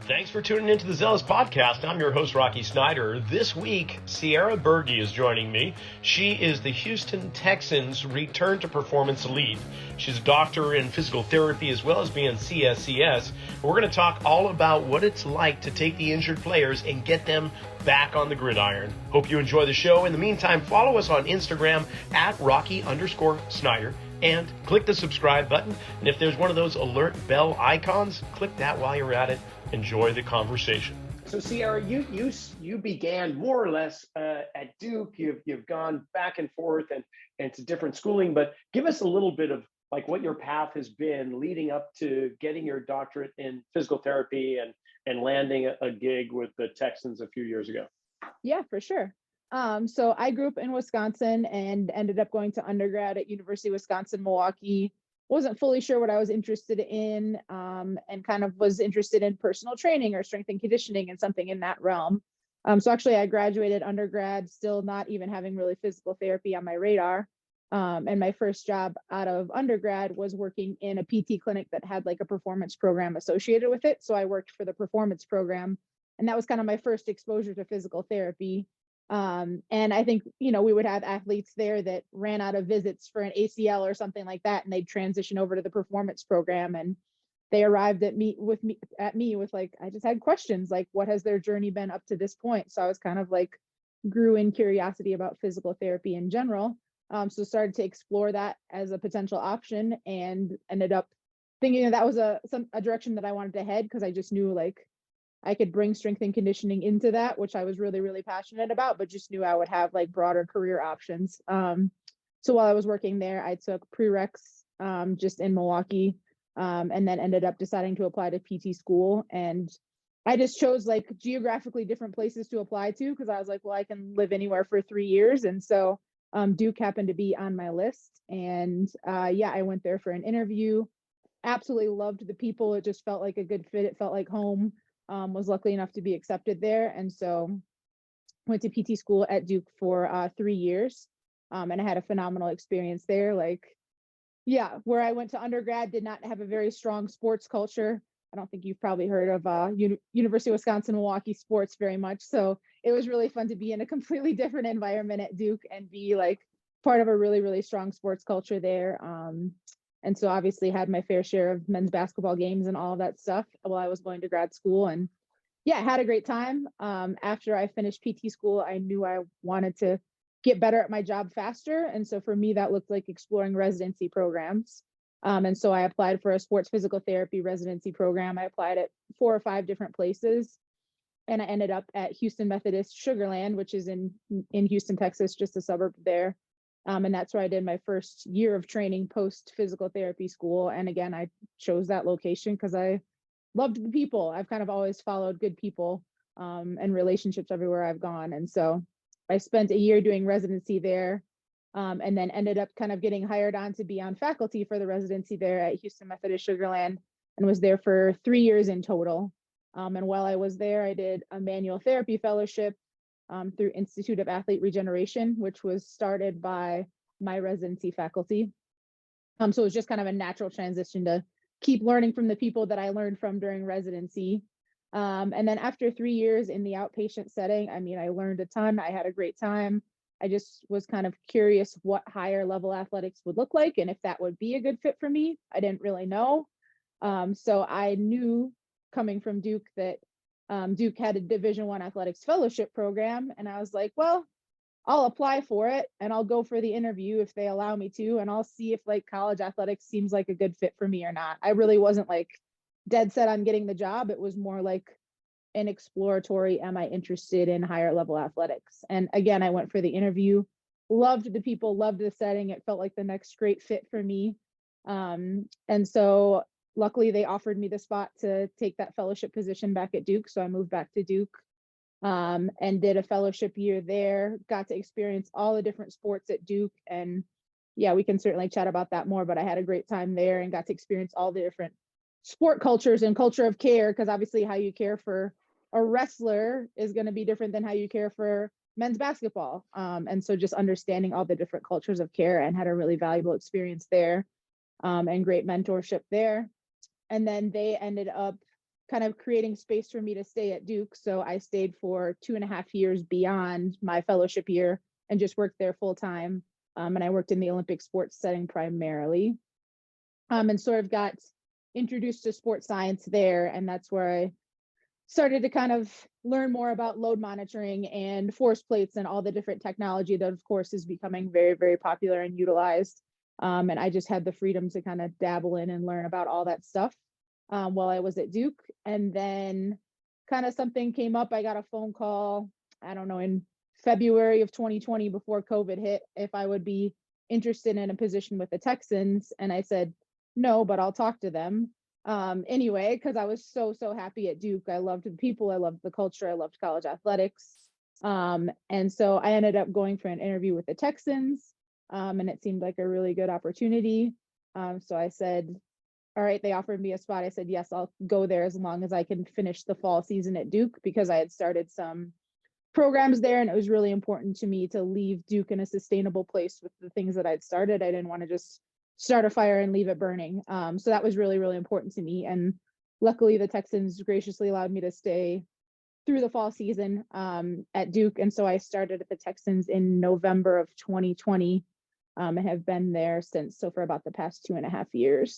Thanks for tuning into the Zelos podcast. I'm your host, Rocky Snyder. This week, Ciara Burgi is joining me. She is the Houston Texans return to performance lead. She's a doctor in physical therapy as well as being CSCS. We're going to talk all about what it's like to take the injured players and get them back on the gridiron. Hope you enjoy the show. In the meantime, follow us on Instagram at Rocky_Snyder. And click the subscribe button. And if there's one of those alert bell icons, click that while you're at it. Enjoy the conversation. So, Ciara, you began more or less at Duke. You've gone back and forth and to different schooling. But give us a little bit of like what your path has been leading up to getting your doctorate in physical therapy and landing a gig with the Texans a few years ago. Yeah, for sure. So I grew up in Wisconsin and ended up going to undergrad at University of Wisconsin-Milwaukee. Wasn't fully sure what I was interested in, and kind of was interested in personal training or strength and conditioning and something in that realm. So actually I graduated undergrad, still not even having really physical therapy on my radar. And my first job out of undergrad was working in a PT clinic that had like a performance program associated with it. So I worked for the performance program, and that was kind of my first exposure to physical therapy. And I think, we would have athletes there that ran out of visits for an ACL or something like that, and they'd transition over to the performance program, and they arrived at me with like, I just had questions like, what has their journey been up to this point? So I was kind of like grew in curiosity about physical therapy in general. So started to explore that as a potential option and ended up thinking that was a direction that I wanted to head, because I just knew like I could bring strength and conditioning into that, which I was really, really passionate about, but just knew I would have like broader career options. So while I was working there, I took prereqs just in Milwaukee, and then ended up deciding to apply to PT school. And I just chose like geographically different places to apply to, because I was like, well, I can live anywhere for 3 years. And so Duke happened to be on my list. And I went there for an interview. Absolutely loved the people. It just felt like a good fit. It felt like home. Was lucky enough to be accepted there. And so went to PT school at Duke for 3 years. And I had a phenomenal experience there. Where I went to undergrad did not have a very strong sports culture. I don't think you've probably heard of University of Wisconsin-Milwaukee sports very much. So it was really fun to be in a completely different environment at Duke and be like part of a really, really strong sports culture there. And so obviously had my fair share of men's basketball games and all of that stuff while I was going to grad school. And had a great time. After I finished PT school, I knew I wanted to get better at my job faster. And so for me, that looked like exploring residency programs. And so I applied for a sports physical therapy residency program. I applied at 4 or 5 different places. And I ended up at Houston Methodist Sugar Land, which is in Houston, Texas, just a suburb there. And that's where I did my first year of training post physical therapy school. And again, I chose that location because I loved the people. I've kind of always followed good people and relationships everywhere I've gone. And so I spent a year doing residency there, and then ended up kind of getting hired on to be on faculty for the residency there at Houston Methodist Sugar Land, and was there for 3 years in total. And while I was there, I did a manual therapy fellowship through Institute of Athlete Regeneration, which was started by my residency faculty. So it was just kind of a natural transition to keep learning from the people that I learned from during residency. And then after 3 years in the outpatient setting, I learned a ton. I had a great time. I just was kind of curious what higher level athletics would look like and if that would be a good fit for me. I didn't really know. So I knew coming from Duke that Duke had a Division I athletics fellowship program. And I was like, well, I'll apply for it and I'll go for the interview if they allow me to, and I'll see if like college athletics seems like a good fit for me or not. I really wasn't like dead set on getting the job. It was more like an exploratory, am I interested in higher level athletics? And again, I went for the interview, loved the people, loved the setting. It felt like the next great fit for me. And so luckily they offered me the spot to take that fellowship position back at Duke. So I moved back to Duke and did a fellowship year there, got to experience all the different sports at Duke. And we can certainly chat about that more, but I had a great time there and got to experience all the different sport cultures and culture of care, because obviously how you care for a wrestler is going to be different than how you care for men's basketball. And so just understanding all the different cultures of care, and had a really valuable experience there, and great mentorship there. And then they ended up kind of creating space for me to stay at Duke. So I stayed for 2.5 years beyond my fellowship year and just worked there full time. And I worked in the Olympic sports setting primarily, and sort of got introduced to sports science there. And that's where I started to kind of learn more about load monitoring and force plates and all the different technology that, of course, is becoming very, very popular and utilized. And I just had the freedom to kind of dabble in and learn about all that stuff while I was at Duke. And then kind of something came up. I got a phone call, I don't know, in February of 2020 before COVID hit, if I would be interested in a position with the Texans. And I said, no, but I'll talk to them. Anyway, because I was so happy at Duke. I loved the people, I loved the culture, I loved college athletics. And so I ended up going for an interview with the Texans, and it seemed like a really good opportunity. So I said, all right, they offered me a spot. I said, yes, I'll go there as long as I can finish the fall season at Duke, because I had started some programs there, and it was really important to me to leave Duke in a sustainable place with the things that I'd started. I didn't want to just start a fire and leave it burning. So that was really, really important to me. And luckily the Texans graciously allowed me to stay through the fall season at Duke. And so I started at the Texans in November of 2020, and have been there since, so for about the past 2.5 years.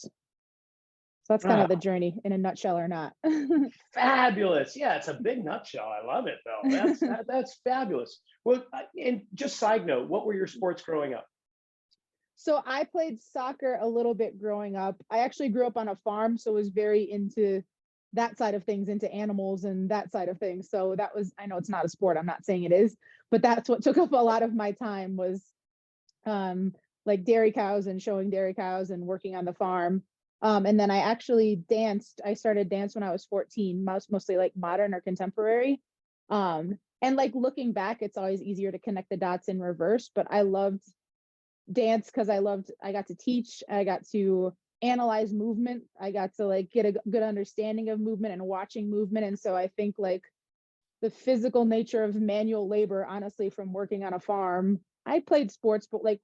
So that's kind of the journey in a nutshell, or not. Fabulous. Yeah, it's a big nutshell. I love it though. That's fabulous. Well, and just side note, what were your sports growing up? So I played soccer a little bit growing up. I actually grew up on a farm, so was very into that side of things, into animals and that side of things. So that was, I know it's not a sport, I'm not saying it is, but that's what took up a lot of my time, was like dairy cows and showing dairy cows and working on the farm. And then I actually danced. I started dance when I was 14, mostly like modern or contemporary. And like looking back, it's always easier to connect the dots in reverse, but I loved dance because I got to teach, I got to analyze movement, I got to like get a good understanding of movement and watching movement. And so I think like the physical nature of manual labor, honestly, from working on a farm, I played sports, but like,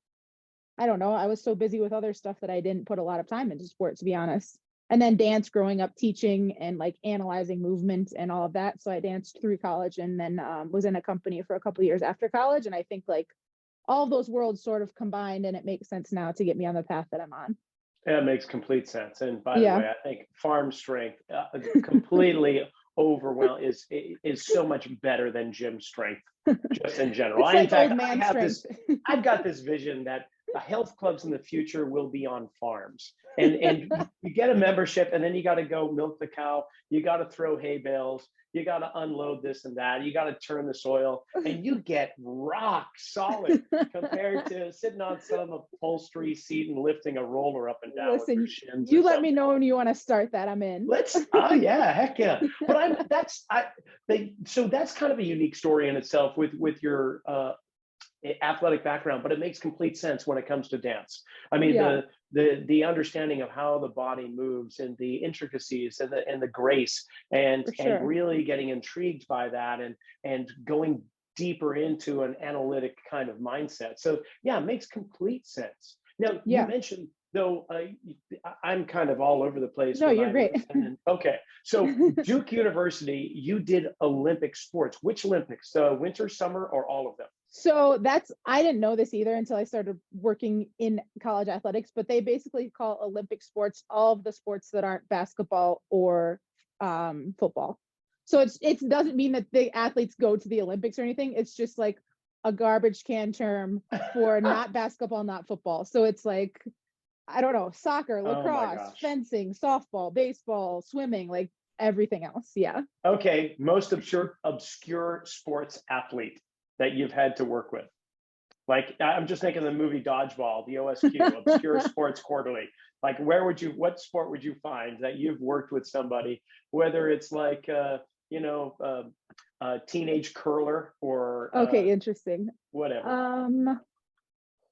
I don't know, I was so busy with other stuff that I didn't put a lot of time into sport, to be honest. And then dance growing up, teaching and like analyzing movement and all of that. So I danced through college, and then was in a company for a couple of years after college. And I think like all of those worlds sort of combined, and it makes sense now to get me on the path that I'm on. Yeah, it makes complete sense. And by the way, I think farm strength completely overwhelmed is so much better than gym strength, just in general. It's like old man strength. I've got this vision that the health clubs in the future will be on farms, and you get a membership, and then you got to go milk the cow, you got to throw hay bales, you got to unload this and that, you got to turn the soil, and you get rock solid compared to sitting on some upholstery seat and lifting a roller up and down. Listen, with your shins you let me know when you want to start that. I'm in. Oh yeah, heck yeah. But so that's kind of a unique story in itself with your athletic background, but it makes complete sense when it comes to dance. I mean, the understanding of how the body moves and the intricacies and the grace and really getting intrigued by that and going deeper into an analytic kind of mindset. So yeah, it makes complete sense. Now you mentioned, though, I'm kind of all over the place. No, you're great. Okay, so Duke University, you did Olympic sports. Which Olympics? Winter, summer, or all of them? So I didn't know this either until I started working in college athletics, but they basically call Olympic sports all of the sports that aren't basketball or football. So it doesn't mean that the athletes go to the Olympics or anything. It's just like a garbage can term for not basketball, not football. So it's like, I don't know, soccer, lacrosse, fencing, softball, baseball, swimming, like everything else. Yeah. Okay. Most obscure sports athlete that you've had to work with? Like, I'm just thinking the movie Dodgeball, the OSQ, Obscure Sports Quarterly. Like, what sport would you find that you've worked with somebody, whether it's like, teenage curler or interesting. Whatever.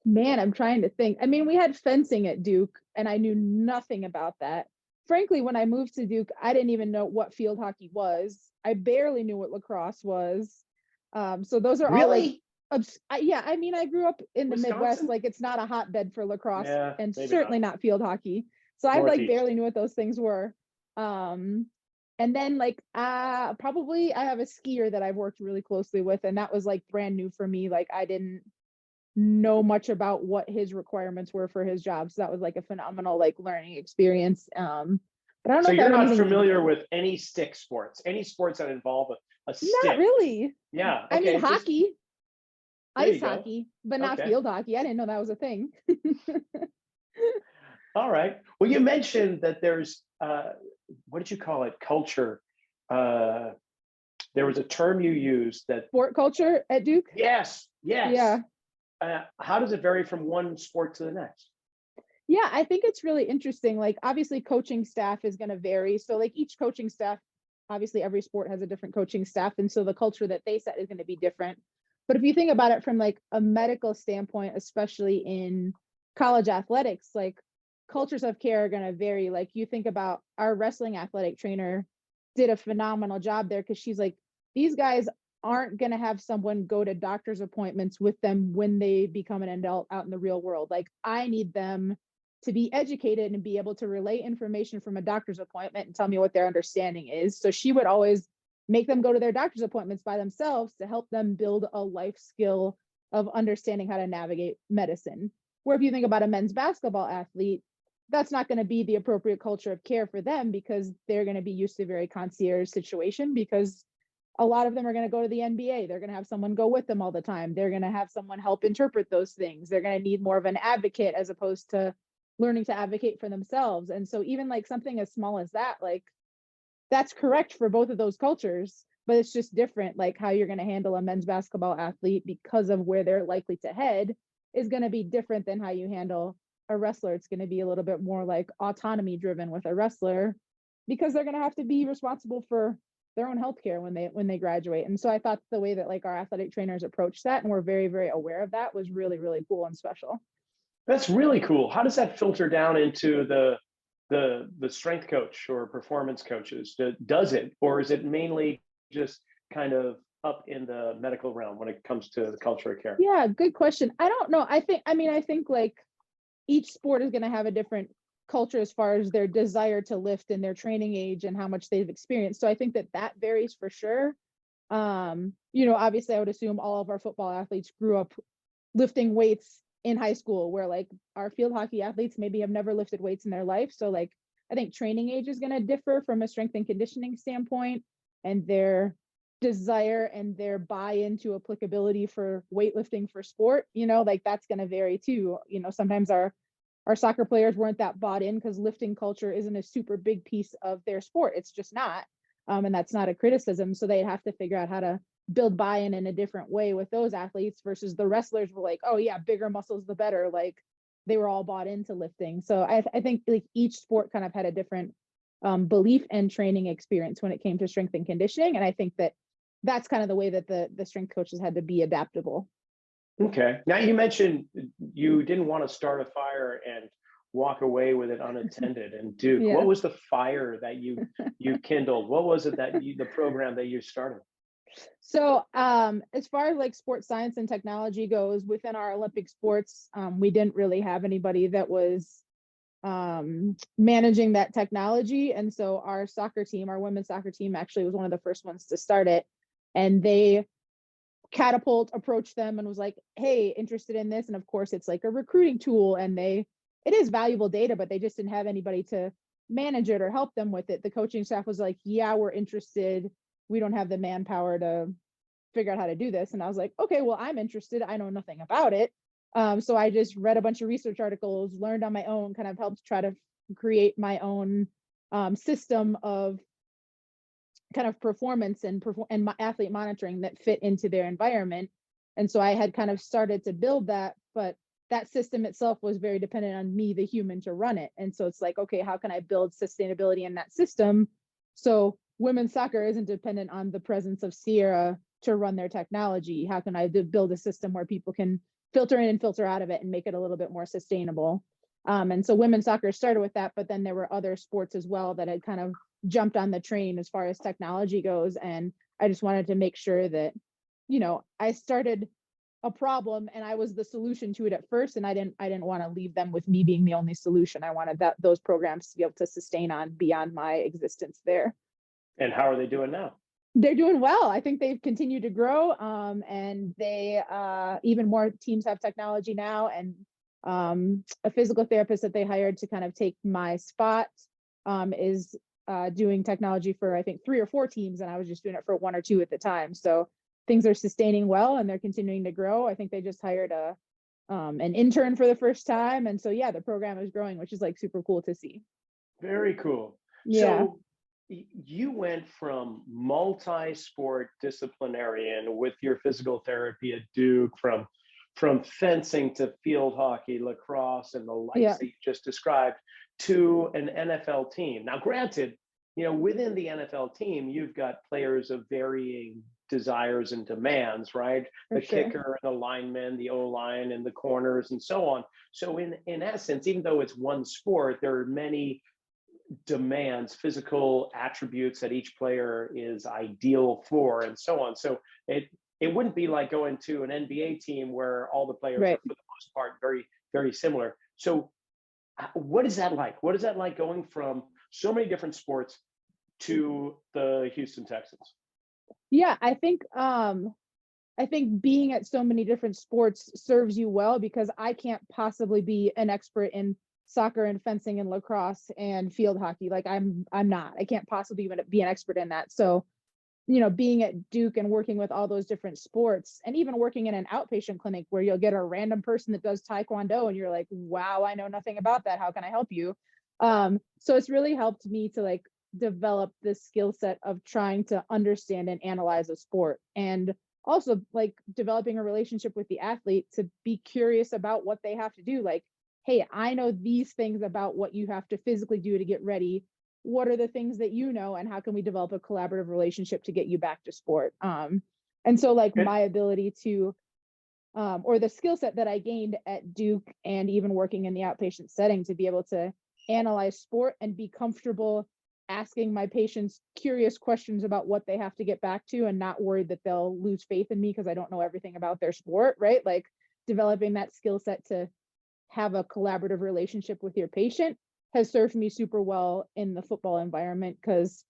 Man, I'm trying to think. I mean, we had fencing at Duke, and I knew nothing about that. Frankly, when I moved to Duke, I didn't even know what field hockey was. I barely knew what lacrosse was. So those are all like, I mean, I grew up in the Wisconsin? Midwest, like it's not a hotbed for lacrosse, and certainly not field hockey. So I like barely knew what those things were. And then like probably I have a skier that I've worked really closely with, and that was like brand new for me. Like I didn't know much about what his requirements were for his job. So that was like a phenomenal like learning experience. But I don't know So if I you're have not anything. familiar with any stick sports, any sports that involve a Not stick. really. Yeah. I mean Okay. Just hockey, there ice you go. hockey, but not Okay. field hockey. I didn't know that was a thing. All right. Well, you mentioned that there's what did you call it? Culture. Uh, there was a term you used that. Sport culture at Duke. Yes. Yes. Yeah. How does it vary from one sport to the next? Yeah, I think it's really interesting. Like, obviously, coaching staff is going to vary. So, like, each coaching staff, obviously, every sport has a different coaching staff. And so the culture that they set is going to be different. But if you think about it from like a medical standpoint, especially in college athletics, like cultures of care are going to vary. Like, you think about our wrestling athletic trainer did a phenomenal job there because she's like, these guys aren't going to have someone go to doctor's appointments with them when they become an adult out in the real world. Like, I need them to be educated and be able to relay information from a doctor's appointment and tell me what their understanding is. So she would always make them go to their doctor's appointments by themselves to help them build a life skill of understanding how to navigate medicine. Where if you think about a men's basketball athlete, that's not going to be the appropriate culture of care for them because they're going to be used to a very concierge situation because a lot of them are going to go to the NBA. They're going to have someone go with them all the time. They're going to have someone help interpret those things. They're going to need more of an advocate as opposed to learning to advocate for themselves. And so even like something as small as that, like that's correct for both of those cultures, but it's just different. Like how you're going to handle a men's basketball athlete because of where they're likely to head is going to be different than how you handle a wrestler. It's going to be a little bit more like autonomy driven with a wrestler because they're going to have to be responsible for their own healthcare when they graduate. And so I thought the way that like our athletic trainers approached that and we're very, very aware of that was really, really cool and special. That's really cool. How does that filter down into the strength coach or performance coaches? Does it, or is it mainly just kind of up in the medical realm when it comes to the culture of care? Yeah, good question. I don't know. I think like each sport is going to have a different culture as far as their desire to lift and their training age and how much they've experienced. So I think that varies for sure. Obviously I would assume all of our football athletes grew up lifting weights in high school where like our field hockey athletes maybe have never lifted weights in their life. So like I think training age is going to differ from a strength and conditioning standpoint and their desire and their buy-in to applicability for weightlifting for sport, like that's going to vary too. Sometimes our soccer players weren't that bought in because lifting culture isn't a super big piece of their sport. It's just not. And that's not a criticism. So they'd have to figure out how to build buy-in in a different way with those athletes versus the wrestlers were like, oh yeah, bigger muscles, the better. Like they were all bought into lifting. So I think like each sport kind of had a different belief and training experience when it came to strength and conditioning. And I think that's kind of the way that the strength coaches had to be adaptable. Okay. Now you mentioned you didn't want to start a fire and walk away with it unattended. And Duke, Yeah. what was the fire that you kindled? What was it that the program that you started? So as far as like sports science and technology goes within our Olympic sports, we didn't really have anybody that was managing that technology. And so our women's soccer team actually was one of the first ones to start it. And they Catapult approached them and was like, hey, interested in this? And of course it's like a recruiting tool and it is valuable data, but they just didn't have anybody to manage it or help them with it. The coaching staff was like, yeah, we're interested. We don't have the manpower to figure out how to do this. And I was like, okay, well, I'm interested. I know nothing about it. So I just read a bunch of research articles, learned on my own, kind of helped try to create my own system of kind of performance and my athlete monitoring that fit into their environment. And so I had kind of started to build that, but that system itself was very dependent on me, the human, to run it. And so it's like, okay, how can I build sustainability in that system? So women's soccer isn't dependent on the presence of Ciara to run their technology. How can I build a system where people can filter in and filter out of it and make it a little bit more sustainable? And so women's soccer started with that, but then there were other sports as well that had kind of jumped on the train as far as technology goes. And I just wanted to make sure that, I started a problem and I was the solution to it at first. And I didn't want to leave them with me being the only solution. I wanted those programs to be able to sustain on beyond my existence there. And how are they doing now? They're doing well. I think they've continued to grow, and they even more teams have technology now, and a physical therapist that they hired to kind of take my spot is doing technology for I think 3 or 4 teams, and I was just doing it for 1 or 2 at the time. So things are sustaining well, and they're continuing to grow. I think they just hired an intern for the first time, and so yeah, the program is growing, which is like super cool to see. Very cool. Yeah. So you went from multi-sport disciplinarian with your physical therapy at Duke, from fencing to field hockey, lacrosse, and the likes Yeah. that you just described, to an NFL team. Now, granted, within the NFL team, you've got players of varying desires and demands, right? For The sure. kicker, the lineman, the O-line, and the corners, and so on. So in essence, even though it's one sport, there are many demands, physical attributes that each player is ideal for, and so on. So it wouldn't be like going to an NBA team where all the players Right. are, for the most part, very, very similar. So what is that like? What is that like going from so many different sports to the Houston Texans? Yeah, I think being at so many different sports serves you well, because I can't possibly be an expert in soccer and fencing and lacrosse and field hockey. Like I'm not. I can't possibly even be an expert in that. So, being at Duke and working with all those different sports, and even working in an outpatient clinic where you'll get a random person that does taekwondo and you're like, wow, I know nothing about that. How can I help you? So it's really helped me to like develop this skill set of trying to understand and analyze a sport, and also like developing a relationship with the athlete to be curious about what they have to do. Like, hey, I know these things about what you have to physically do to get ready. What are the things that you know, and how can we develop a collaborative relationship to get you back to sport? And so like And my ability to or the skill set that I gained at Duke and even working in the outpatient setting to be able to analyze sport and be comfortable asking my patients curious questions about what they have to get back to, and not worried that they'll lose faith in me because I don't know everything about their sport, right? Like developing that skill set to have a collaborative relationship with your patient has served me super well in the football environment, because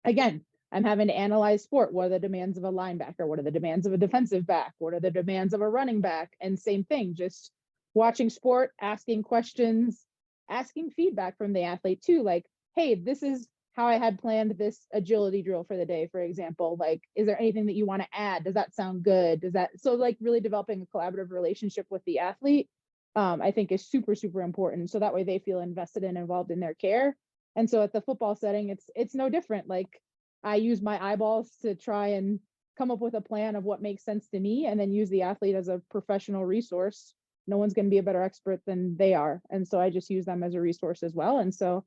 again, I'm having to analyze sport. What are the demands of a linebacker? What are the demands of a defensive back? What are the demands of a running back? And same thing, just watching sport, asking questions, asking feedback from the athlete too. Like, hey, this is how I had planned this agility drill for the day, for example. Like, is there anything that you want to add? Does that sound good? So like really developing a collaborative relationship with the athlete, I think is super, super important. So that way they feel invested and involved in their care. And so at the football setting, it's no different. Like I use my eyeballs to try and come up with a plan of what makes sense to me, and then use the athlete as a professional resource. No one's going to be a better expert than they are. And so I just use them as a resource as well. And so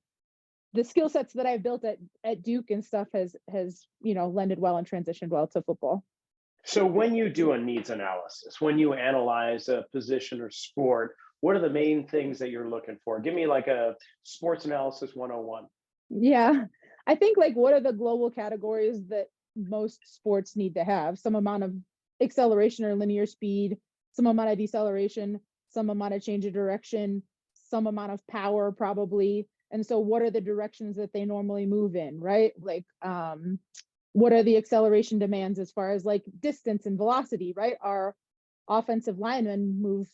the skill sets that I've built at Duke and stuff has lended well and transitioned well to football. so when you do a needs analysis, when you analyze a position or sport, what are the main things that you're looking for? Give me like a sports analysis 101. Yeah. I think like what are the global categories that most sports need to have? Some amount of acceleration or linear speed, some amount of deceleration, some amount of change of direction, some amount of power probably. And so what are the directions that they normally move in, right? Like what are the acceleration demands as far as like distance and velocity, right? Our offensive linemen move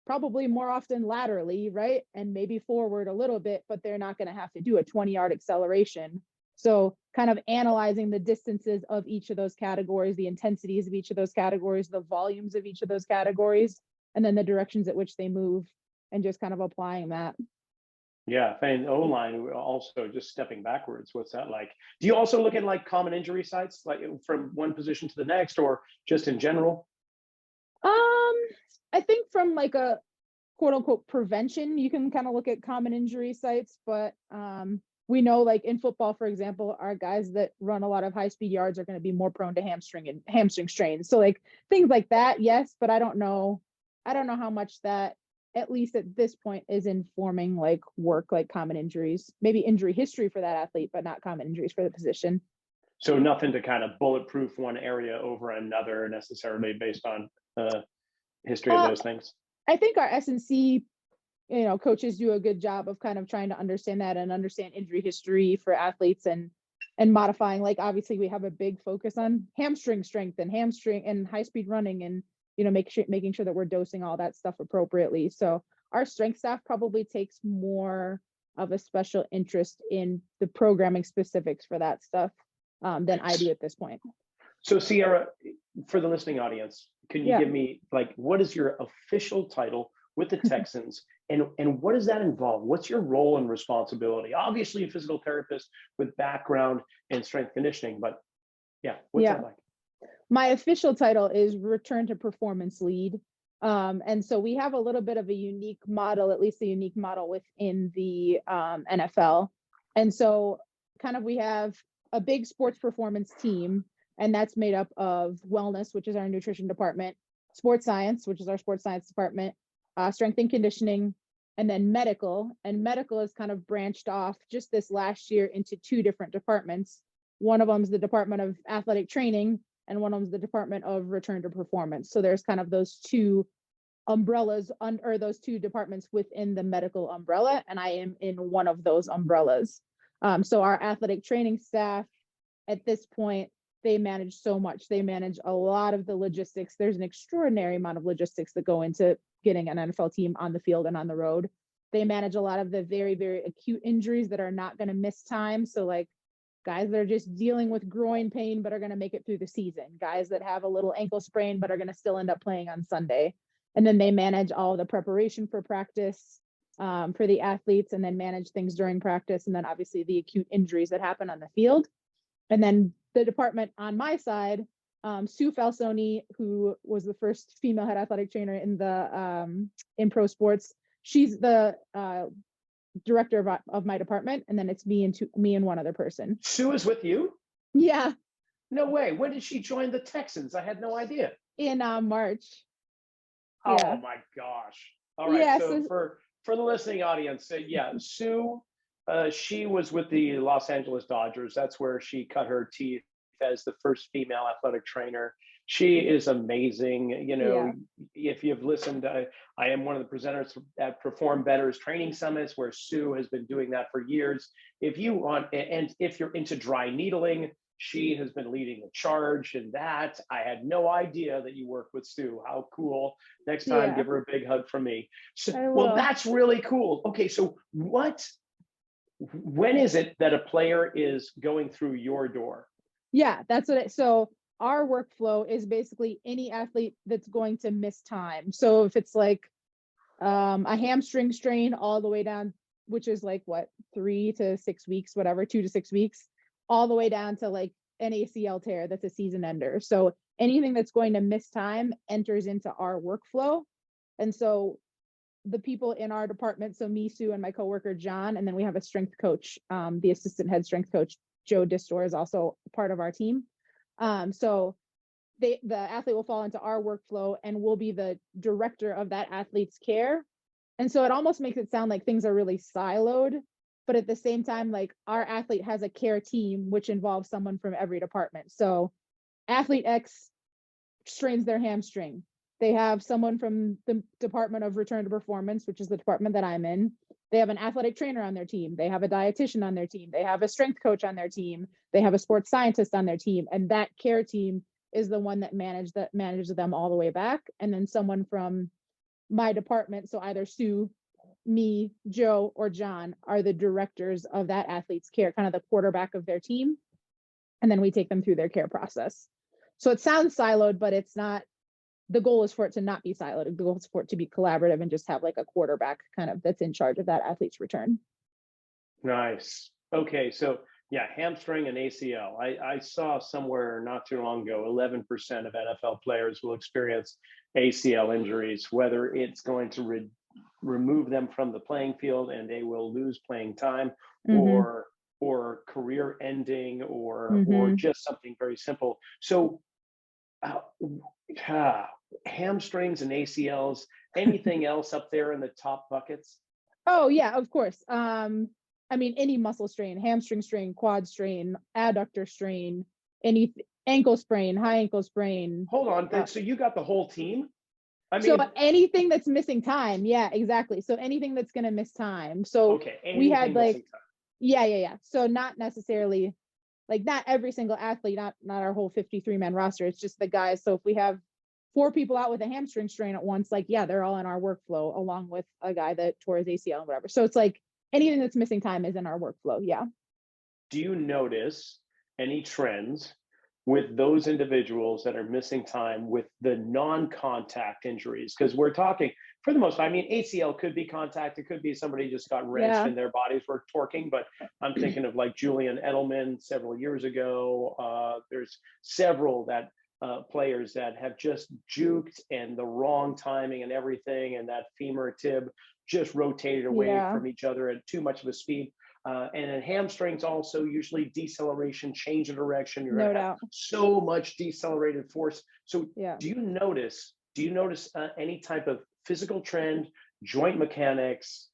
probably more often laterally, right? And maybe forward a little bit, but they're not going to have to do a 20-yard acceleration. So kind of analyzing the distances of each of those categories, the intensities of each of those categories, the volumes of each of those categories, and then the directions at which they move, and just kind of applying that. Yeah, and O-line also, just stepping backwards. What's that like? Do you also look at like common injury sites, like from one position to the next, or just in general? I think from like a quote unquote prevention, you can kind of look at common injury sites, but we know like in football, for example, our guys that run a lot of high speed yards are going to be more prone to hamstring strains. So like things like that, yes, but I don't know how much that, at least at this point, is informing like work, like common injuries, maybe injury history for that athlete, but not common injuries for the position. So nothing to kind of bulletproof one area over another necessarily based on history of those things. I think our S&C, coaches do a good job of kind of trying to understand that and understand injury history for athletes, and and modifying, like obviously we have a big focus on hamstring strength and hamstring and high speed running, and making sure that we're dosing all that stuff appropriately. So our strength staff probably takes more of a special interest in the programming specifics for that stuff than I do at this point. So Ciara, for the listening audience, can you give me, like, what is your official title with the Texans, and what does that involve? What's your role and responsibility? Obviously a physical therapist with background in strength conditioning, but what's that like? My official title is Return to Performance Lead. And so we have a little bit of a unique model, at least a unique model within the NFL. And so kind of we have a big sports performance team, and that's made up of wellness, which is our nutrition department, sports science, which is our sports science department, strength and conditioning, and then medical. And medical is kind of branched off just this last year into two different departments. One of them is the Department of Athletic Training, and one of them is the Department of Return to Performance. So there's kind of those two umbrellas or those two departments within the medical umbrella, and I am in one of those umbrellas. So our athletic training staff at this point, they manage so much. They manage a lot of the logistics. There's an extraordinary amount of logistics that go into getting an NFL team on the field and on the road. They manage a lot of the very, very acute injuries that are not going to miss time. So like guys that are just dealing with groin pain but are going to make it through the season, guys that have a little ankle sprain but are going to still end up playing on Sunday. And then they manage all the preparation for practice for the athletes, and then manage things during practice, and then obviously the acute injuries that happen on the field. And then the department on my side, Sue Falsoni, who was the first female head athletic trainer in pro sports, she's the director of my department, and then it's me and one other person. Sue is with you? Yeah. No way. When did she join the Texans? I had no idea. In March. Oh my gosh. All right. Yeah, so for the listening audience, Sue, she was with the Los Angeles Dodgers. That's where she cut her teeth as the first female athletic trainer. She is amazing. You know, if you've listened, I am one of the presenters at Perform Better's training summits, where Sue has been doing that for years. If you want, and if you're into dry needling, she has been leading the charge in that. I had no idea that you worked with Sue. How cool. Next time, give her a big hug from me. So, well, that's really cool. Okay, so when is it that a player is going through your door? Yeah, that's what so our workflow is basically any athlete that's going to miss time. So if it's like a hamstring strain all the way down, which is like 3 to 6 weeks, whatever, 2 to 6 weeks, all the way down to like an ACL tear that's a season ender. So anything that's going to miss time enters into our workflow. And so the people in our department, so me, Sue, and my coworker John, and then we have a strength coach, the assistant head strength coach Joe Distor is also part of our team. So the athlete will fall into our workflow, and we'll be the director of that athlete's care. And so it almost makes it sound like things are really siloed, but at the same time, like our athlete has a care team, which involves someone from every department. So athlete X strains their hamstring. They have someone from the Department of Return to Performance, which is the department that I'm in. They have an athletic trainer on their team. They have a dietitian on their team. They have a strength coach on their team. They have a sports scientist on their team. And that care team is the one that manages them all the way back. And then someone from my department, so either Sue, me, Joe, or John, are the directors of that athlete's care, kind of the quarterback of their team. And then we take them through their care process. So it sounds siloed, but it's not. The goal is for it to not be siloed. The goal is for it to be collaborative and just have like a quarterback kind of that's in charge of that athlete's return. Nice. Okay. So hamstring and ACL. I saw somewhere not too long ago, 11% of NFL players will experience ACL injuries, whether it's going to remove them from the playing field and they will lose playing time, or career ending, or just something very simple. So hamstrings and ACLs, anything else up there in the top buckets? Oh yeah, of course. I mean, any muscle strain, hamstring strain, quad strain, adductor strain, any ankle sprain, high ankle sprain. Hold on. So you got the whole team? I mean, so anything that's missing time. Yeah, exactly. So anything that's going to miss time. So we had like, yeah. So not necessarily like not every single athlete, not our whole 53-man roster. It's just the guys. So if we have 4 people out with a hamstring strain at once, like, yeah, they're all in our workflow along with a guy that tore his ACL and whatever. So it's like anything that's missing time is in our workflow. Yeah. Do you notice any trends with those individuals that are missing time with the non-contact injuries? Because we're talking, for the most part, I mean, ACL could be contact. It could be somebody just got wrenched Yeah. and their bodies were torquing. But I'm thinking of like Julian Edelman several years ago. There's several that players that have just juked and the wrong timing and everything, and that femur tib just rotated away Yeah. from each other at too much of a speed. And in hamstrings also usually deceleration, change of direction. You're No going to have doubt. so much decelerated force. So Yeah. do you notice any type of physical trend, joint mechanics,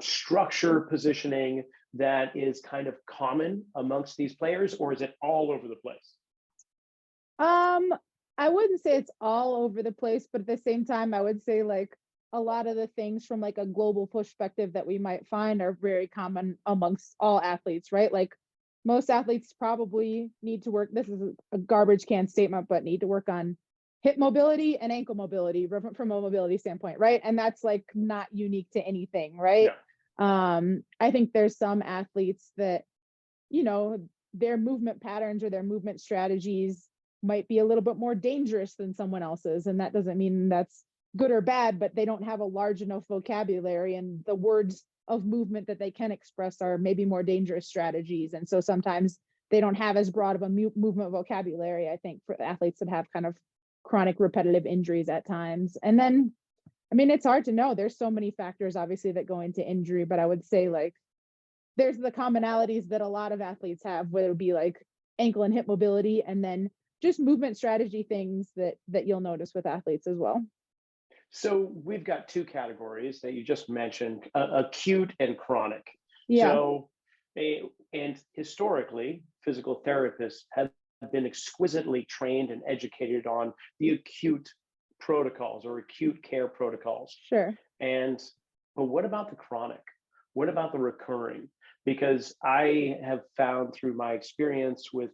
structure positioning that is kind of common amongst these players, or is it all over the place? I wouldn't say it's all over the place, but at the same time, I would say like a lot of the things from like a global perspective that we might find are very common amongst all athletes, right? Like most athletes probably need to work, this is a garbage can statement, but need to work on hip mobility and ankle mobility from a mobility standpoint, right? And that's like not unique to anything, right? I think there's some athletes that, you know, their movement patterns or their movement strategies might be a little bit more dangerous than someone else's. And that doesn't mean that's good or bad, but they don't have a large enough vocabulary, and the words of movement that they can express are maybe more dangerous strategies. And so sometimes they don't have as broad of a movement vocabulary, I think, for athletes that have kind of chronic repetitive injuries at times. And then, I mean, it's hard to know. There's so many factors, obviously, that go into injury, but I would say like there's the commonalities that a lot of athletes have, whether it be like ankle and hip mobility, and then just movement strategy things that you'll notice with athletes as well. So we've got 2 categories that you just mentioned, acute and chronic. Yeah. So, and historically, physical therapists have been exquisitely trained and educated on the acute protocols or acute care protocols. Sure. But what about the chronic? What about the recurring? Because I have found through my experience with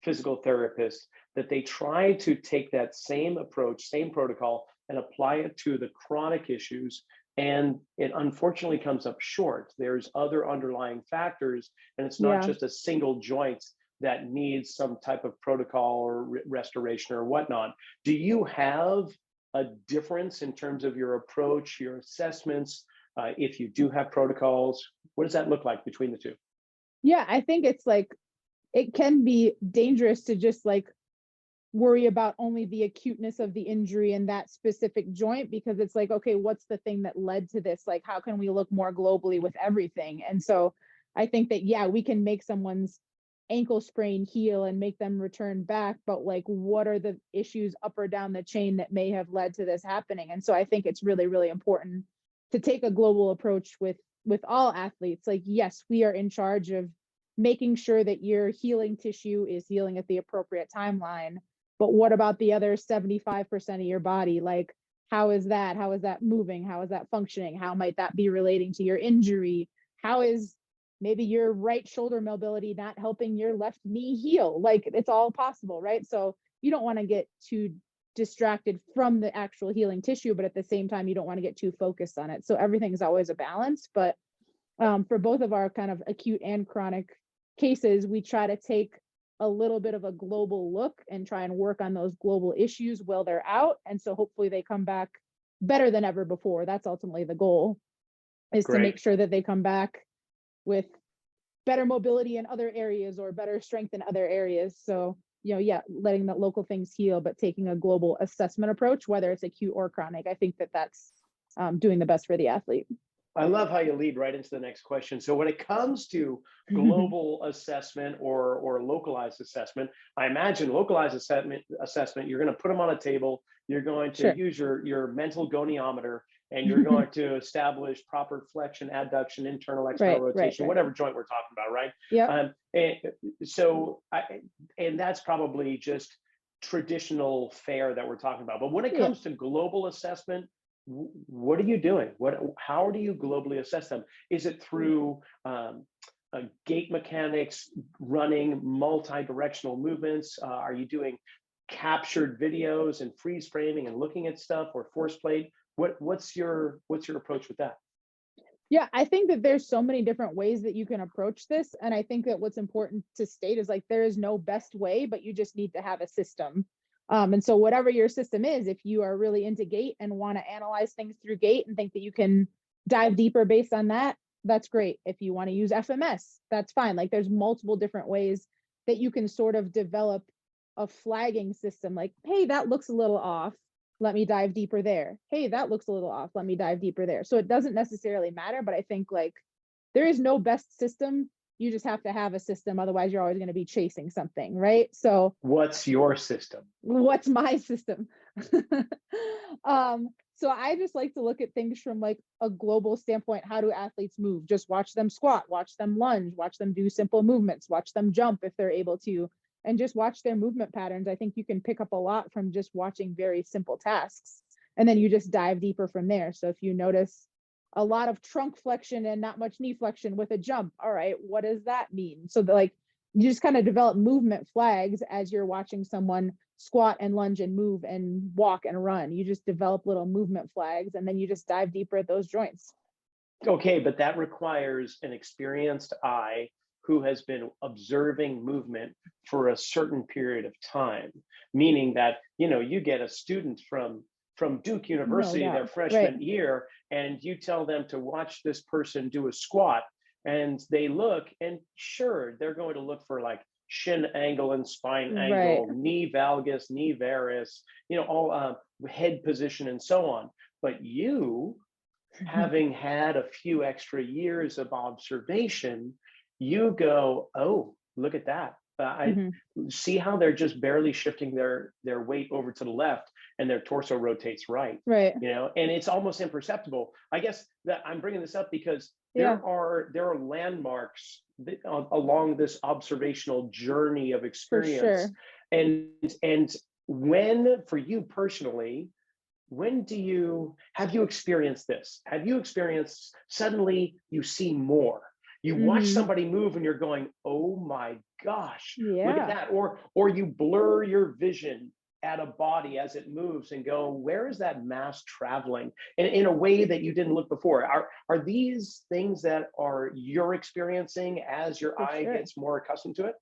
physical therapists that they try to take that same approach, same protocol, and apply it to the chronic issues. And it unfortunately comes up short. There's other underlying factors, and it's not just a single joint that needs some type of protocol or restoration or whatnot. Do you have a difference in terms of your approach, your assessments? If you do have protocols, what does that look like between the 2? Yeah, I think it's like, it can be dangerous to just like worry about only the acuteness of the injury in that specific joint, because it's like, okay, what's the thing that led to this? Like, how can we look more globally with everything? And so I think that, yeah, we can make someone's ankle sprain heal and make them return back, but like, what are the issues up or down the chain that may have led to this happening? And so I think it's really, really important to take a global approach with all athletes. Like, yes, we are in charge of making sure that your healing tissue is healing at the appropriate timeline. But what about the other 75% of your body? Like, how is that? How is that moving? How is that functioning? How might that be relating to your injury? How is maybe your right shoulder mobility not helping your left knee heal? Like, it's all possible, right? So you don't want to get too distracted from the actual healing tissue, but at the same time, you don't want to get too focused on it. So everything is always a balance. But for both of our kind of acute and chronic cases, we try to take a little bit of a global look and try and work on those global issues while they're out. And so hopefully they come back better than ever before. That's ultimately the goal, is to make sure that they come back with better mobility in other areas or better strength in other areas. So, you know, yeah, letting the local things heal, but taking a global assessment approach, whether it's acute or chronic. I think that that's doing the best for the athlete. I love how you lead right into the next question. So when it comes to global assessment or localized assessment, I imagine localized assessment, you're going to put them on a table, you're going to use your mental goniometer, and you're going to establish proper flexion, adduction, internal, external rotation, whatever joint we're talking about, right? Yeah. And that's probably just traditional fare that we're talking about. But when it comes to global assessment, what are you doing? How do you globally assess them? Is it through gait mechanics, running, multi-directional movements? Are you doing captured videos and freeze framing and looking at stuff, or force plate? What's your approach with that? Yeah, I think that there's so many different ways that you can approach this. And I think that what's important to state is like there is no best way, but you just need to have a system. And so whatever your system is, if you are really into gait and want to analyze things through gait and think that you can dive deeper based on that, that's great. If you want to use FMS, that's fine. Like there's multiple different ways that you can sort of develop a flagging system. Like, hey, that looks a little off. Let me dive deeper there. Hey, that looks a little off. Let me dive deeper there. So it doesn't necessarily matter, but I think like there is no best system. You just have to have a system. Otherwise, you're always going to be chasing something, right? So what's your system? What's my system? So I just like to look at things from like a global standpoint. How do athletes move? Just watch them squat, watch them lunge, watch them do simple movements, watch them jump if they're able to, and just watch their movement patterns. I think you can pick up a lot from just watching very simple tasks. And then you just dive deeper from there. So if you notice a lot of trunk flexion and not much knee flexion with a jump, all right, what does that mean? So like you just kind of develop movement flags as you're watching someone squat and lunge and move and walk and run. You just develop little movement flags and then you just dive deeper at those joints. Okay, but that requires an experienced eye who has been observing movement for a certain period of time, meaning that, you know, you get a student from Duke University, their freshman year, and you tell them to watch this person do a squat, and they look, and sure, they're going to look for like shin angle and spine angle, knee valgus, knee varus, you know, all head position and so on. But you, having had a few extra years of observation, you go, oh, look at that. I see how they're just barely shifting their weight over to the left and their torso rotates right. You know, and it's almost imperceptible. I guess that I'm bringing this up because there are landmarks along this observational journey of experience. And when, for you personally, when have you experienced this? Have you experienced suddenly you see more? You watch somebody move and you're going, oh my gosh, look at that. Or you blur your vision at a body as it moves and go, where is that mass traveling? And in a way that you didn't look before. Are these things that you're experiencing as your eye gets more accustomed to it?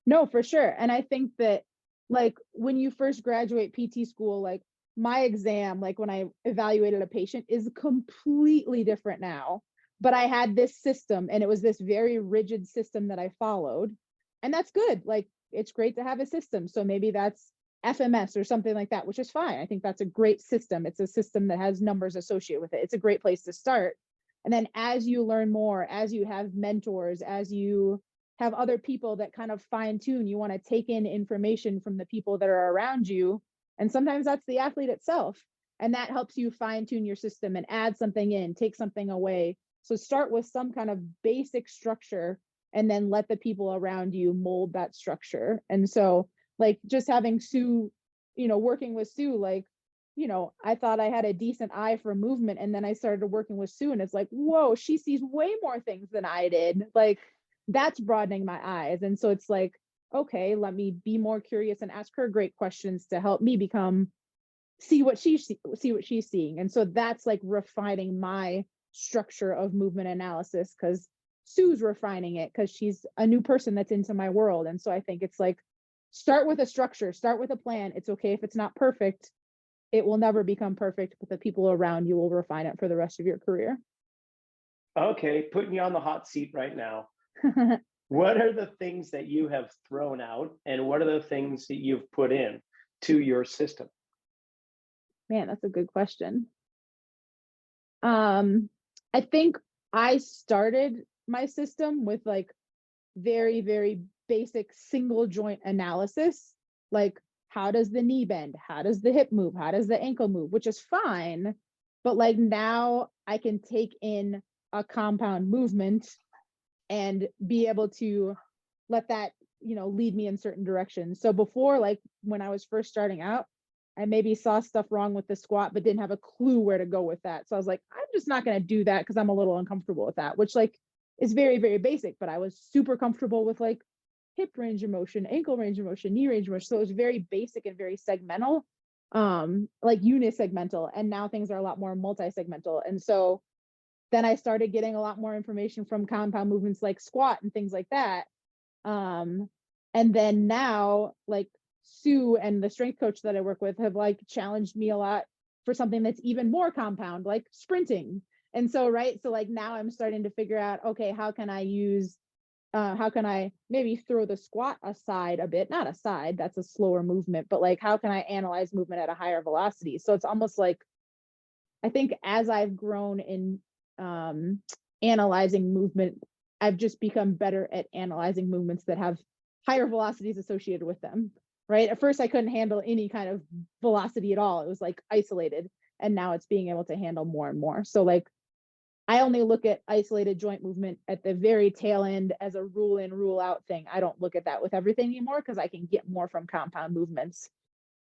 No, for sure. And I think that like when you first graduate PT school, like my exam, like when I evaluated a patient, is completely different now. But I had this system and it was this very rigid system that I followed. And that's good. Like, it's great to have a system. So maybe that's FMS or something like that, which is fine. I think that's a great system. It's a system that has numbers associated with it. It's a great place to start. And then as you learn more, as you have mentors, as you have other people that kind of fine tune, you want to take in information from the people that are around you. And sometimes that's the athlete itself. And that helps you fine tune your system and add something in, take something away. So start with some kind of basic structure and then let the people around you mold that structure. And so like just having Sue, you know, working with Sue, like, you know, I thought I had a decent eye for movement. And then I started working with Sue and it's like, whoa, she sees way more things than I did. Like that's broadening my eyes. And so it's like, okay, let me be more curious and ask her great questions to help me see what she's seeing. And so that's like refining my structure of movement analysis because Sue's refining it because she's a new person that's into my world. And so I think it's like, start with a structure, start with a plan. It's okay if it's not perfect. It will never become perfect, but the people around you will refine it for the rest of your career. Okay, putting you on the hot seat right now. What are the things that you have thrown out and what are the things that you've put in to your system? Man, that's a good question. I think I started my system with like very, very basic single joint analysis. Like, how does the knee bend? How does the hip move? How does the ankle move? Which is fine. But like now I can take in a compound movement and be able to let that, you know, lead me in certain directions. So before, like when I was first starting out, I maybe saw stuff wrong with the squat, but didn't have a clue where to go with that. So I was like, I'm just not going to do that because I'm a little uncomfortable with that, which like is very, very basic, but I was super comfortable with like hip range of motion, ankle range of motion, knee range of motion. So it was very basic and very segmental, like unisegmental. And now things are a lot more multi-segmental. And so then I started getting a lot more information from compound movements like squat and things like that. And then now, like Sue and the strength coach that I work with have like challenged me a lot for something that's even more compound, like sprinting. And so, right. So like now I'm starting to figure out, okay, how can I maybe throw the squat aside a bit, not aside, that's a slower movement, but like, how can I analyze movement at a higher velocity? So it's almost like, I think as I've grown in analyzing movement, I've just become better at analyzing movements that have higher velocities associated with them, right? At first I couldn't handle any kind of velocity at all. It was like isolated, and now it's being able to handle more and more. So like, I only look at isolated joint movement at the very tail end as a rule in, rule out thing. I don't look at that with everything anymore because I can get more from compound movements.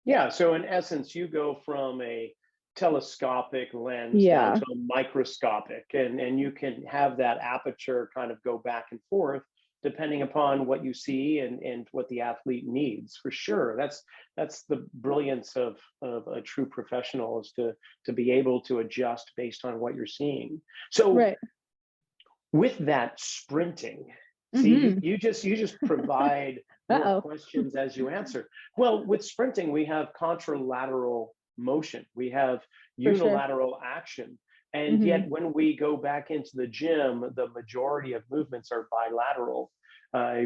Yeah. So in essence, you go from a telescopic lens down to a microscopic, and you can have that aperture kind of go back and forth depending upon what you see and what the athlete needs, for sure. That's the brilliance of a true professional, is to be able to adjust based on what you're seeing. So Right. with that sprinting, see, you just provide more questions as you answer. Well, with sprinting, we have contralateral motion, we have unilateral action. And yet when we go back into the gym, the majority of movements are bilateral.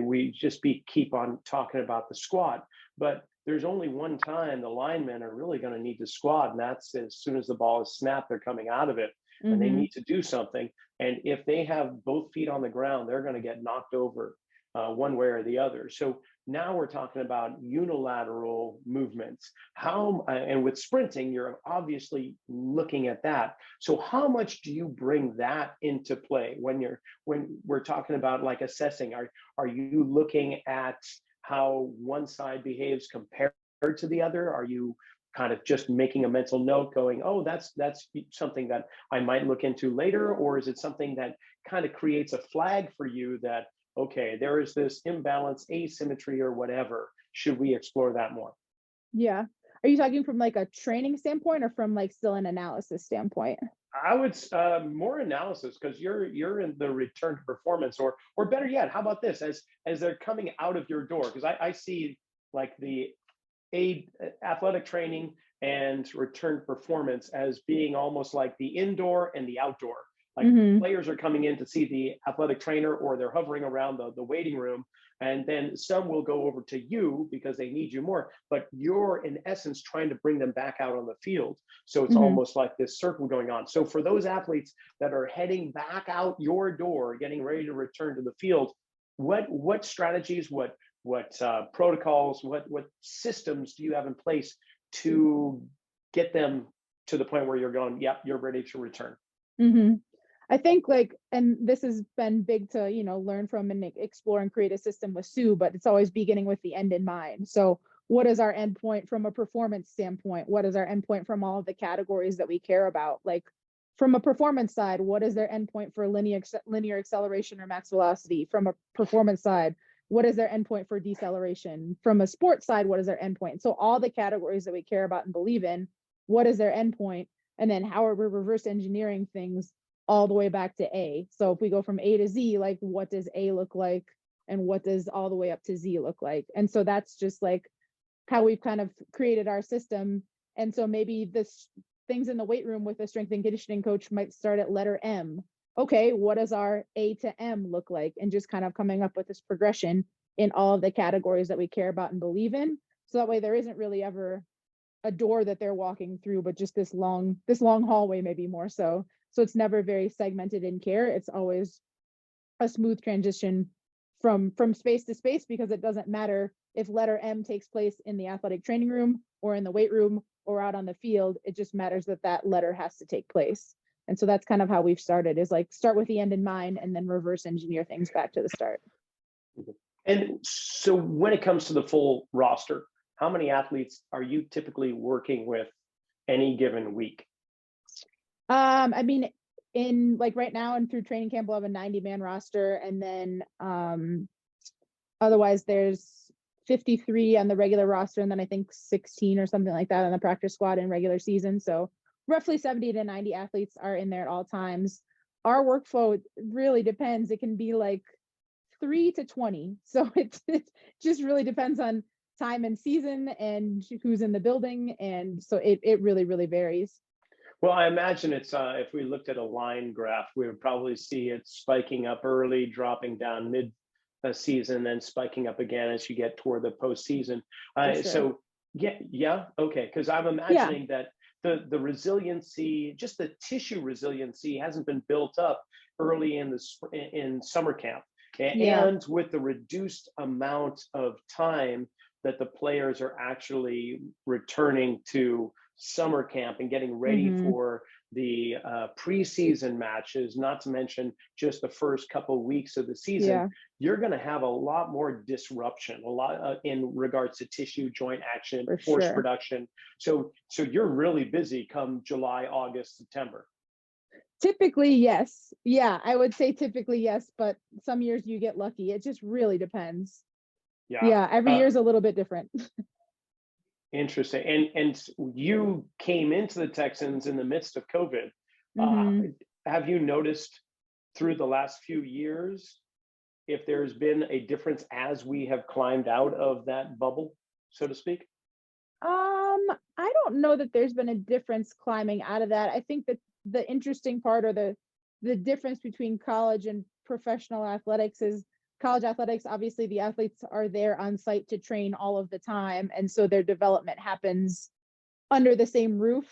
We just keep on talking about the squat, but there's only one time the linemen are really going to need to squat, and that's as soon as the ball is snapped, they're coming out of it and they need to do something. And if they have both feet on the ground, they're going to get knocked over one way or the other. So now we're talking about unilateral movements. And with sprinting, you're obviously looking at that. So how much do you bring that into play when we're talking about like assessing? Are you looking at how one side behaves compared to the other? Are you kind of just making a mental note going, oh, that's something that I might look into later? Or is it something that kind of creates a flag for you that, okay, there is this imbalance, asymmetry, or whatever? Should we explore that more? Yeah. Are you talking from like a training standpoint or from like still an analysis standpoint? I would more analysis, because you're in the return to performance, or better yet, how about this? As they're coming out of your door, because I see like the athletic training and return to performance as being almost like the indoor and the outdoor. Like players are coming in to see the athletic trainer, or they're hovering around the waiting room, and then some will go over to you because they need you more, but you're in essence trying to bring them back out on the field. So it's almost like this circle going on. So for those athletes that are heading back out your door, getting ready to return to the field, what strategies, what protocols, what systems do you have in place to get them to the point where you're going, yep, you're ready to return? I think like, and this has been big to, learn from and explore and create a system with Sue, but it's always beginning with the end in mind. So what is our endpoint from a performance standpoint? What is our endpoint from all of the categories that we care about? Like from a performance side, what is their endpoint for linear acceleration or max velocity? From a performance side, what is their endpoint for deceleration? From a sports side, what is their endpoint? So all the categories that we care about and believe in, what is their endpoint? And then how are we reverse engineering things all the way back to A? So if we go from A to Z, like what does A look like? And what does all the way up to Z look like? And so that's just like how we've kind of created our system. And so maybe this things in the weight room with a strength and conditioning coach might start at letter M. Okay, what does our A to M look like? And just kind of coming up with this progression in all of the categories that we care about and believe in. So that way there isn't really ever a door that they're walking through, but just this long hallway, maybe more so. So it's never very segmented in care. It's always a smooth transition from space to space, because it doesn't matter if letter M takes place in the athletic training room or in the weight room or out on the field. It just matters that letter has to take place. And so that's kind of how we've started, is like start with the end in mind and then reverse engineer things back to the start. And so when it comes to the full roster, how many athletes are you typically working with any given week? I mean, in like right now and through training camp, we'll have a 90-man roster. And then otherwise there's 53 on the regular roster. And then I think 16 or something like that on the practice squad in regular season. So roughly 70 to 90 athletes are in there at all times. Our workflow really depends. It can be like 3 to 20. So it just really depends on time and season and who's in the building. And so it really, really varies. Well, I imagine it's if we looked at a line graph, we would probably see it spiking up early, dropping down mid season, then spiking up again as you get toward the postseason. Sure. So yeah, okay, because I'm imagining that the resiliency, just the tissue resiliency, hasn't been built up early in summer camp, and with the reduced amount of time that the players are actually returning to summer camp and getting ready for the preseason matches, not to mention just the first couple of weeks of the season, you're going to have a lot more disruption, a lot in regards to tissue, joint action, force production. So you're really busy come July, August, September. Typically, yes. Yeah, I would say typically yes, but some years you get lucky. It just really depends. Yeah, every year is a little bit different. Interesting. And you came into the Texans in the midst of COVID. Have you noticed through the last few years if there's been a difference as we have climbed out of that bubble, so to speak? I don't know that there's been a difference climbing out of that. I think that the interesting part, or the difference between college and professional athletics, is college athletics, obviously the athletes are there on site to train all of the time. And so their development happens under the same roof.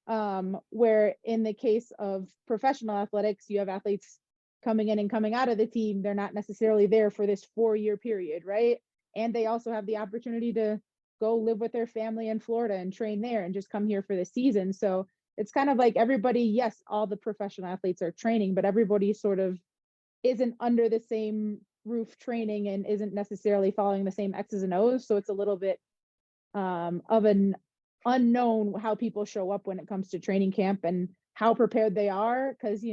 Where in the case of professional athletics, you have athletes coming in and coming out of the team. They're not necessarily there for this 4-year period, right? And they also have the opportunity to go live with their family in Florida and train there and just come here for the season. So it's kind of like everybody, yes, all the professional athletes are training, but everybody sort of isn't under the same roof training and isn't necessarily following the same X's and O's. So it's a little bit of an unknown how people show up when it comes to training camp and how prepared they are, because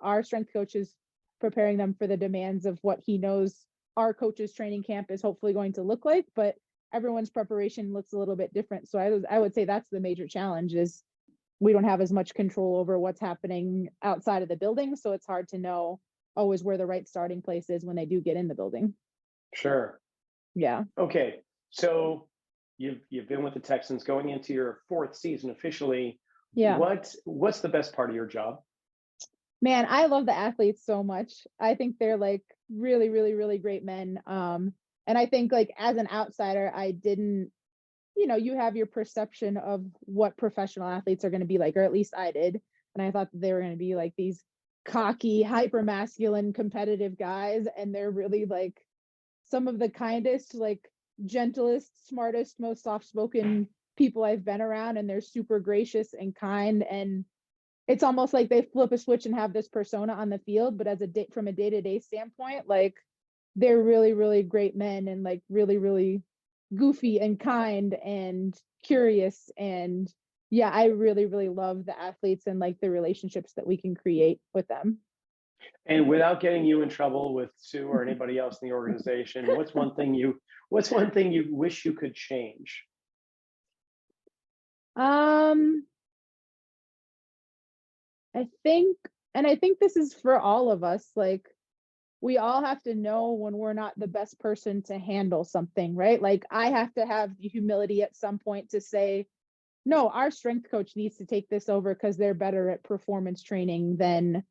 our strength coach is preparing them for the demands of what he knows our coach's training camp is hopefully going to look like, but everyone's preparation looks a little bit different. So I would say that's the major challenge, is we don't have as much control over what's happening outside of the building. So it's hard to know always where the right starting place is when they do get in the building. Sure. Yeah. Okay. So you've been with the Texans going into your 4th season officially. Yeah. What's the best part of your job? Man, I love the athletes so much. I think they're like really, really, really great men. And I think like as an outsider, I didn't, you have your perception of what professional athletes are going to be like, or at least I did. And I thought that they were going to be like these cocky, hyper masculine, competitive guys. And they're really like some of the kindest, like gentlest, smartest, most soft-spoken people I've been around. And they're super gracious and kind. And it's almost like they flip a switch and have this persona on the field, but from a day-to-day standpoint, like they're really, really great men and like really, really goofy and kind and curious. And yeah, I really, really love the athletes and like the relationships that we can create with them. And without getting you in trouble with Sue or anybody else in the organization, what's one thing you wish you could change? I think this is for all of us, like we all have to know when we're not the best person to handle something, right? Like I have to have the humility at some point to say, no, our strength coach needs to take this over because they're better at performance training than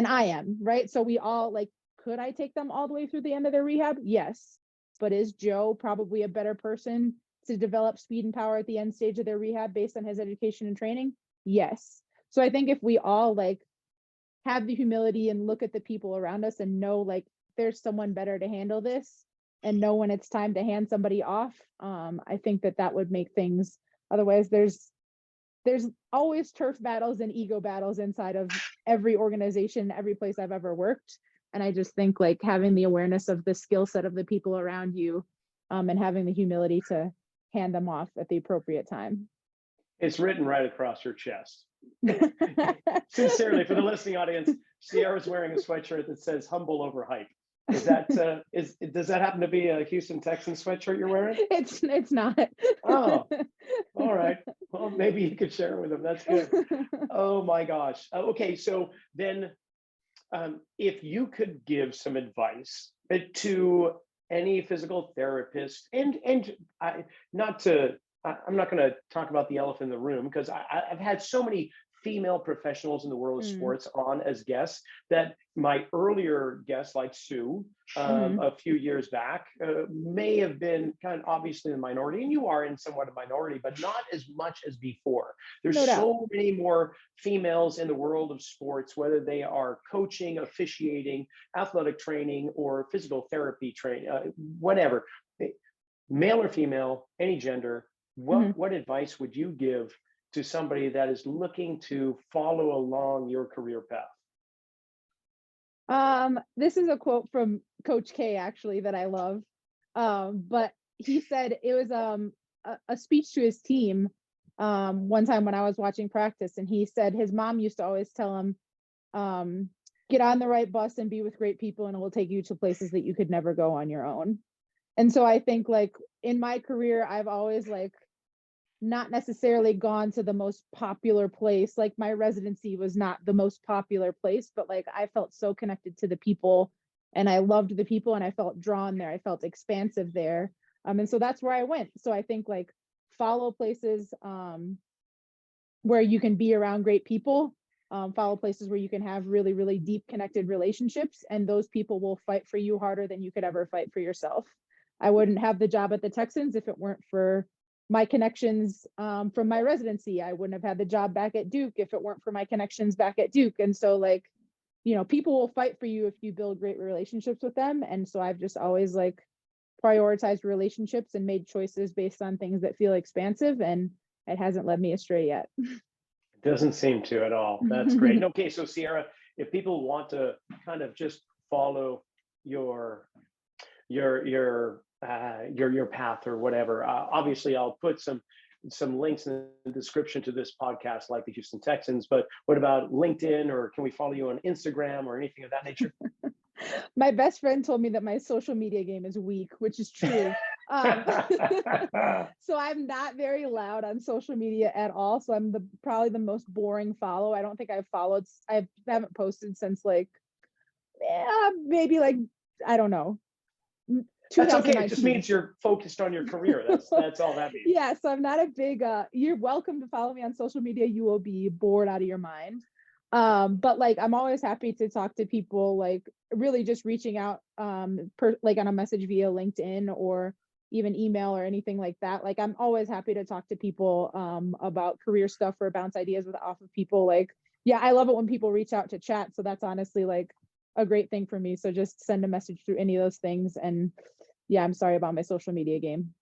I am, right? So we all like, could I take them all the way through the end of their rehab? Yes. But is Joe probably a better person to develop speed and power at the end stage of their rehab based on his education and training? Yes. So I think if we all like have the humility and look at the people around us and know like there's someone better to handle this and know when it's time to hand somebody off, I think that would make things. Otherwise, there's always turf battles and ego battles inside of every organization, every place I've ever worked. And I just think like having the awareness of the skill set of the people around you, and having the humility to hand them off at the appropriate time. It's written right across your chest. Sincerely, for the listening audience, Ciara's wearing a sweatshirt that says "humble over hype." Is that does that happen to be a Houston Texans sweatshirt you're wearing? It's not. Oh, all right. Well, maybe you could share it with them. That's good. Oh my gosh. Okay, so then, if you could give some advice to any physical therapist, and I'm not going to talk about the elephant in the room, because I've had so many female professionals in the world of sports on as guests, that my earlier guests, like Sue, a few years back, may have been kind of obviously in the minority, and you are in somewhat a minority, but not as much as before. There's No doubt. so many more females in the world of sports, whether they are coaching, officiating, athletic training, or physical therapy training, whatever, male or female, any gender. What advice would you give to somebody that is looking to follow along your career path? This is a quote from Coach K, actually, that I love. But he said it was a speech to his team one time when I was watching practice, and he said his mom used to always tell him, get on the right bus and be with great people, and it will take you to places that you could never go on your own. And so I think, like, in my career, I've always, like, not necessarily gone to the most popular place. Like, my residency was not the most popular place, but like, I felt so connected to the people, and I loved the people, and I felt drawn there. I felt expansive there. And so that's where I went. So I think, like, follow places where you can be around great people, follow places where you can have really, really deep connected relationships, and those people will fight for you harder than you could ever fight for yourself. I wouldn't have the job at the Texans if it weren't for my connections from my residency. I wouldn't have had the job back at Duke if it weren't for my connections back at Duke. And so, like, you know, people will fight for you if you build great relationships with them. And so I've just always, like, prioritized relationships and made choices based on things that feel expansive, and it hasn't led me astray yet. It doesn't seem to at all. That's great. Okay, so Ciara, if people want to kind of just follow your path or whatever, obviously I'll put some links in the description to this podcast, like the Houston Texans, but what about LinkedIn, or can we follow you on Instagram or anything of that nature? My best friend told me that my social media game is weak, which is true. So I'm not very loud on social media at all. So I'm probably the most boring follow. I don't think I haven't posted since, like, maybe, like, I don't know. That's okay. It just means you're focused on your career. That's all that means. Yeah. So I'm not a big, you're welcome to follow me on social media. You will be bored out of your mind. But, like, I'm always happy to talk to people, like, really just reaching out, like, on a message via LinkedIn or even email or anything like that. Like, I'm always happy to talk to people, about career stuff or bounce ideas off of people. Like, yeah, I love it when people reach out to chat. So that's honestly, like, a great thing for me. So just send a message through any of those things. And yeah, I'm sorry about my social media game.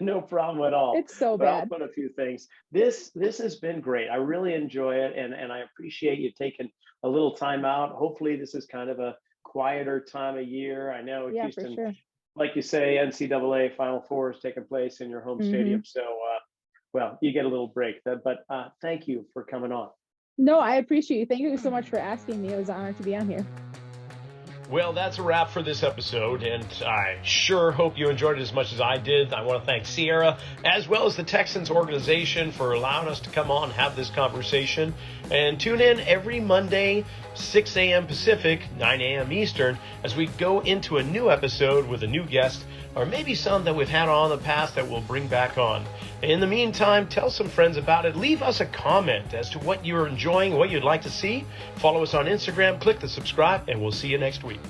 No problem at all. It's so but bad. I'll put a few things. This has been great. I really enjoy it, and I appreciate you taking a little time out. Hopefully this is kind of a quieter time of year. I know Houston, for sure. Like you say, NCAA Final Four is taking place in your home stadium. So, well, you get a little break. But thank you for coming on. No, I appreciate you. Thank you so much for asking me. It was an honor to be on here. Well, that's a wrap for this episode, and I sure hope you enjoyed it as much as I did. I want to thank Ciara, as well as the Texans organization, for allowing us to come on and have this conversation. And tune in every Monday, 6 a.m. Pacific, 9 a.m. Eastern, as we go into a new episode with a new guest, or maybe some that we've had on in the past that we'll bring back on. In the meantime, tell some friends about it. Leave us a comment as to what you're enjoying, what you'd like to see. Follow us on Instagram, click the subscribe, and we'll see you next week.